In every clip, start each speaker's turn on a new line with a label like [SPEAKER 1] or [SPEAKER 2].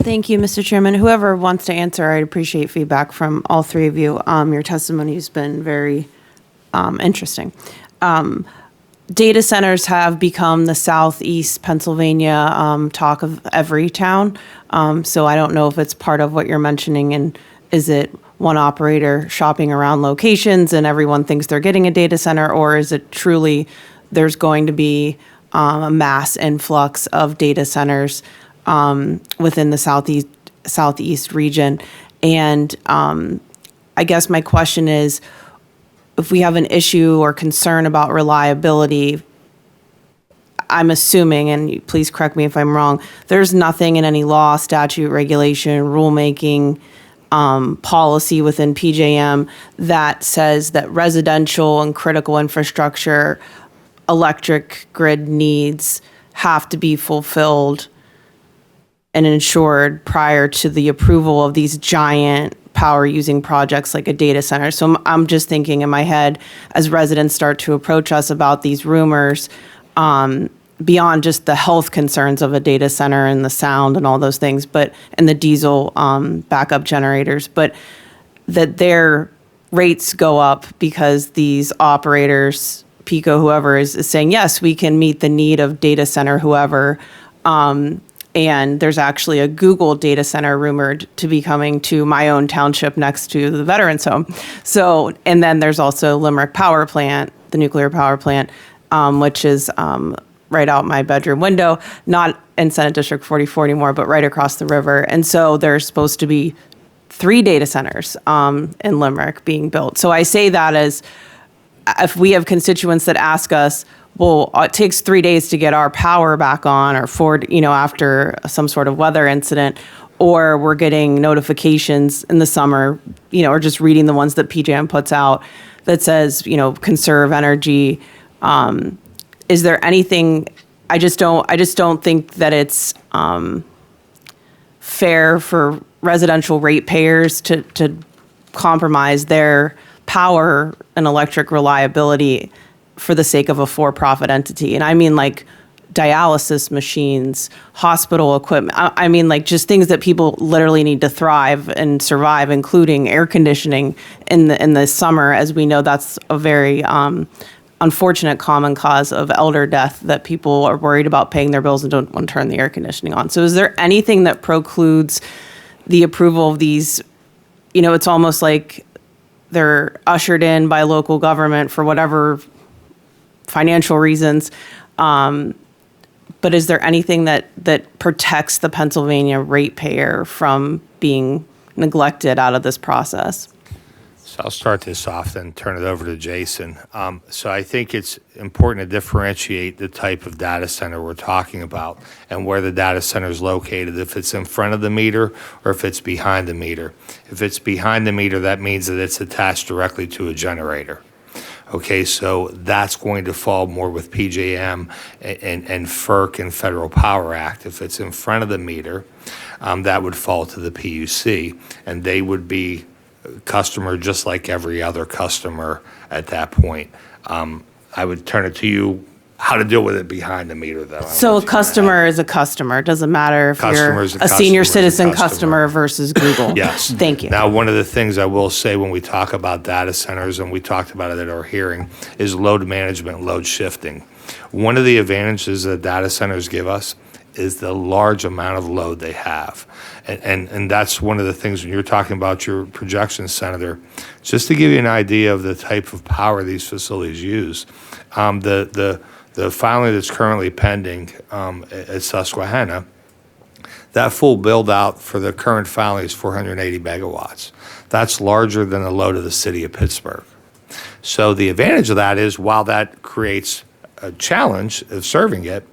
[SPEAKER 1] Thank you, Mr. Chairman. Whoever wants to answer, I'd appreciate feedback from all three of you. Your testimony has been very interesting. Data centers have become the Southeast Pennsylvania talk of every town. So I don't know if it's part of what you're mentioning, and is it one operator shopping around locations and everyone thinks they're getting a data center, or is it truly there's going to be a mass influx of data centers within the southeast region? And I guess my question is, if we have an issue or concern about reliability, I'm assuming, and please correct me if I'm wrong, there's nothing in any law, statute, regulation, rulemaking, policy within PJM that says that residential and critical infrastructure electric grid needs have to be fulfilled and ensured prior to the approval of these giant power using projects like a data center. So I'm just thinking in my head, as residents start to approach us about these rumors, beyond just the health concerns of a data center and the sound and all those things, and the diesel backup generators, but that their rates go up because these operators, PECO, whoever is saying, yes, we can meet the need of data center, whoever. And there's actually a Google data center rumored to be coming to my own township next to the Veterans Home. So, and then there's also Limerick Power Plant, the nuclear power plant, which is right out my bedroom window, not in Senate District 44 anymore, but right across the river. And so there's supposed to be 3 data centers in Limerick being built. So I say that as, if we have constituents that ask us, well, it takes 3 days to get our power back on, or 4, after some sort of weather incident, or we're getting notifications in the summer, or just reading the ones that PJM puts out that says, conserve energy. Is there anything? I just don't think that it's fair for residential ratepayers to compromise their power and electric reliability for the sake of a for-profit entity. And I mean like dialysis machines, hospital equipment. I mean like just things that people literally need to thrive and survive, including air conditioning in the summer, as we know that's a very unfortunate common cause of elder death, that people are worried about paying their bills and don't want to turn the air conditioning on. So is there anything that precludes the approval of these? It's almost like they're ushered in by local government for whatever financial reasons. But is there anything that protects the Pennsylvania ratepayer from being neglected out of this process?
[SPEAKER 2] So I'll start this off, then turn it over to Jason. So I think it's important to differentiate the type of data center we're talking about and where the data center is located, if it's in front of the meter or if it's behind the meter. If it's behind the meter, that means that it's attached directly to a generator. Okay, so that's going to fall more with PJM and FERC and Federal Power Act. If it's in front of the meter, that would fall to the PUC, and they would be a customer just like every other customer at that point. I would turn it to you how to deal with it behind the meter, though.
[SPEAKER 1] So a customer is a customer. It doesn't matter if you're a senior citizen customer versus Google.
[SPEAKER 2] Yes.
[SPEAKER 1] Thank you.
[SPEAKER 2] Now, one of the things I will say when we talk about data centers, and we talked about it at our hearing, is load management, load shifting. One of the advantages that data centers give us is the large amount of load they have. And that's one of the things when you're talking about your projections, Senator, just to give you an idea of the type of power these facilities use. The filing that's currently pending at Susquehanna, that full build out for the current filing is 480 megawatts. That's larger than the load of the city of Pittsburgh. So the advantage of that is, while that creates a challenge of serving it,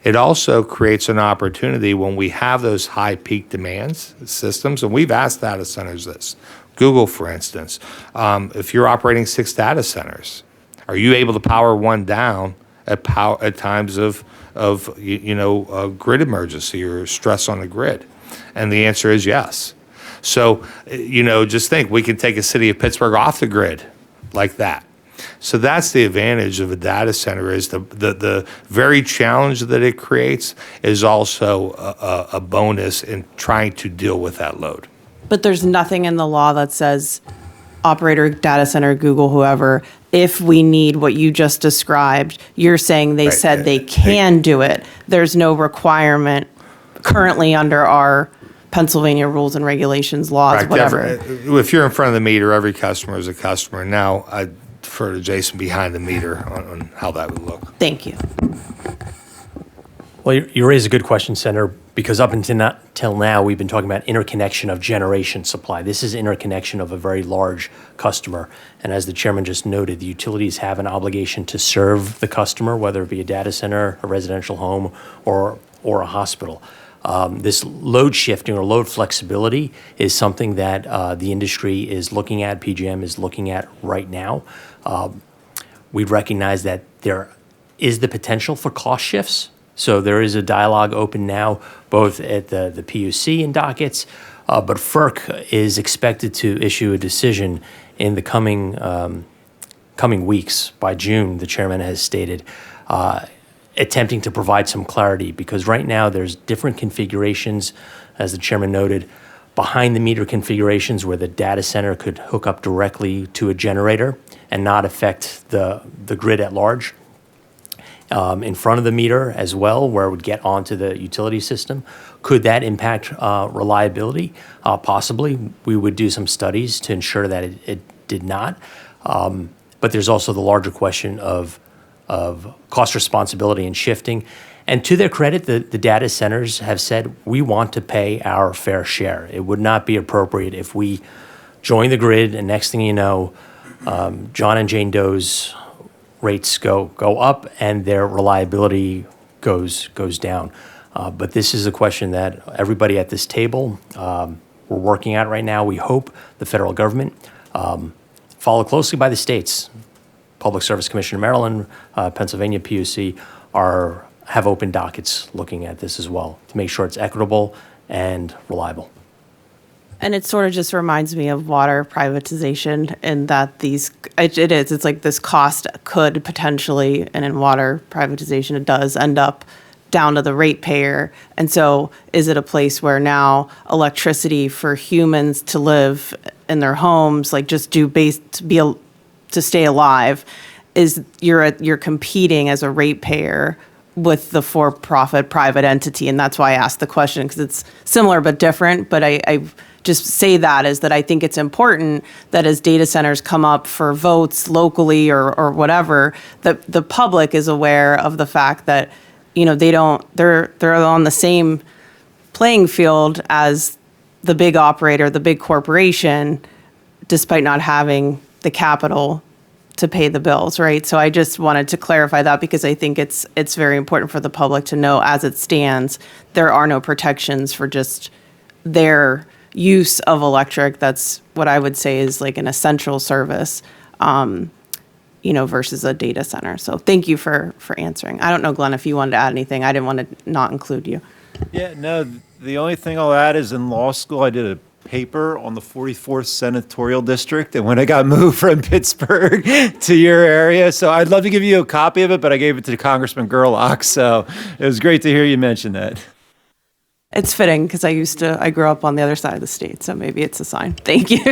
[SPEAKER 2] it also creates an opportunity when we have those high peak demands systems, and we've asked data centers this. Google, for instance, if you're operating 6 data centers, are you able to power one down at times of grid emergency or stress on the grid? And the answer is yes. So, just think, we can take a city of Pittsburgh off the grid like that. So that's the advantage of a data center, is the very challenge that it creates is also a bonus in trying to deal with that load.
[SPEAKER 1] But there's nothing in the law that says operator, data center, Google, whoever, if we need what you just described, you're saying they
[SPEAKER 2] Right.
[SPEAKER 1] said they can do it. There's no requirement currently under our Pennsylvania rules and regulations, laws,
[SPEAKER 2] Correct.
[SPEAKER 1] whatever.
[SPEAKER 2] If you're in front of the meter, every customer is a customer. Now, I defer to Jason behind the meter on how that would look.
[SPEAKER 1] Thank you.
[SPEAKER 3] Well, you raise a good question, Senator, because up until now, we've been talking about interconnection of generation supply. This is interconnection of a very large customer. And as the chairman just noted, the utilities have an obligation to serve the customer, whether it be a data center, a residential home, or a hospital. This load shifting or load flexibility is something that the industry is looking at, PJM is looking at right now. We recognize that there is the potential for cost shifts. So there is a dialogue open now, both at the PUC and dockets, but FERC is expected to issue a decision in the coming weeks. By June, the chairman has stated, attempting to provide some clarity, because right now there's different configurations, as the chairman noted, behind the meter configurations where the data center could hook up directly to a generator and not affect the grid at large. In front of the meter as well, where it would get onto the utility system. Could that impact reliability? Possibly. We would do some studies to ensure that it did not. But there's also the larger question of cost responsibility and shifting. And to their credit, the data centers have said, we want to pay our fair share. It would not be appropriate if we join the grid and next thing you know, John and Jane Doe's rates go up and their reliability goes down. But this is a question that everybody at this table, we're working at right now. We hope the federal government, followed closely by the states, Public Service Commission of Maryland, Pennsylvania PUC, have open dockets looking at this as well to make sure it's equitable and reliable.
[SPEAKER 1] And it sort of just reminds me of water privatization, in that it's like this cost could potentially, and in water privatization, it does end up down to the ratepayer. And so is it a place where now electricity for humans to live in their homes, like just to stay alive, is you're competing as a ratepayer with the for-profit private entity? And that's why I asked the question, because it's similar but different. But I just say that is that I think it's important that as data centers come up for votes locally or whatever, that the public is aware of the fact that, they're on the same playing field as the big operator, the big corporation, despite not having the capital to pay the bills, right? So I just wanted to clarify that, because I think it's very important for the public to know, as it stands, there are no protections for just their use of electric. That's what I would say is like an essential service, versus a data center. So thank you for answering. I don't know, Glenn, if you wanted to add anything. I didn't want to not include you.
[SPEAKER 4] Yeah, no, the only thing I'll add is in law school, I did a paper on the 44th Senatorial District, and when I got moved from Pittsburgh to your area, so I'd love to give you a copy of it, but I gave it to Congressman Gerlach, so it was great to hear you mention that.
[SPEAKER 1] It's fitting, because I grew up on the other side of the state, so maybe it's a sign. Thank you.